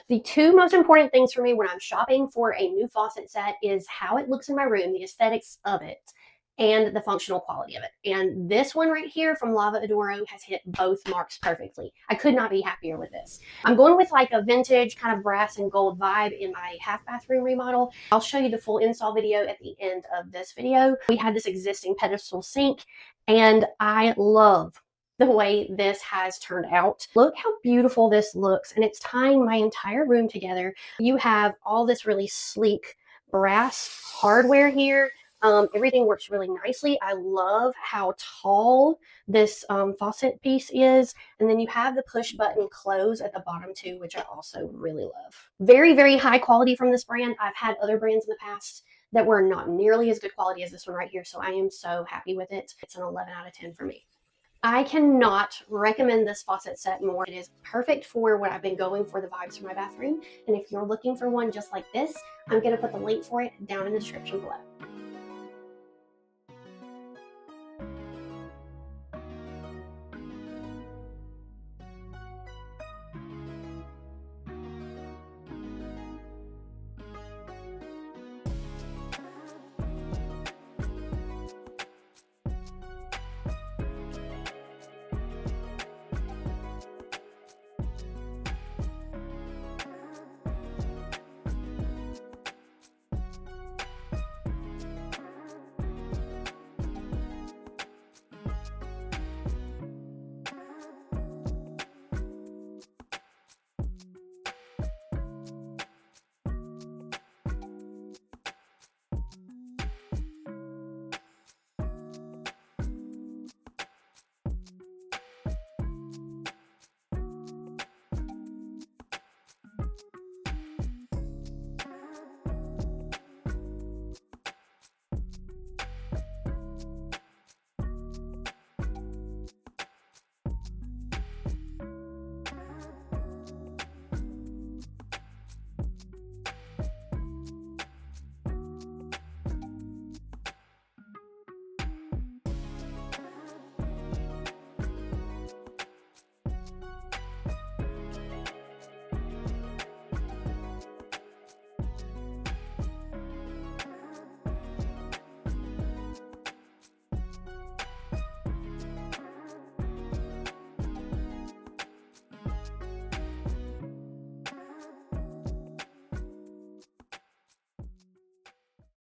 The two most important things for me when I'm shopping for a new faucet set is how it looks in my room, the aesthetics of it, and the functional quality of it. And this one right here from Lava Odoro has hit both marks perfectly. I could not be happier with this. I'm going with like a vintage kind of brass and gold vibe in my half bathroom remodel. I'll show you the full install video at the end of this video. We had this existing pedestal sink, and I love the way this has turned out. Look how beautiful this looks, and it's tying my entire room together. You have all this really sleek brass hardware here. Everything works really nicely. I love how tall this faucet piece is. And then you have the push button close at the bottom too, which I also really love. Very, very high quality from this brand. I've had other brands in the past that were not nearly as good quality as this one right here. So I am so happy with it. It's an 11 out of 10 for me. I cannot recommend this faucet set more. It is perfect for what I've been going for, the vibes for my bathroom. And if you're looking for one just like this, I'm going to put the link for it down in the description below.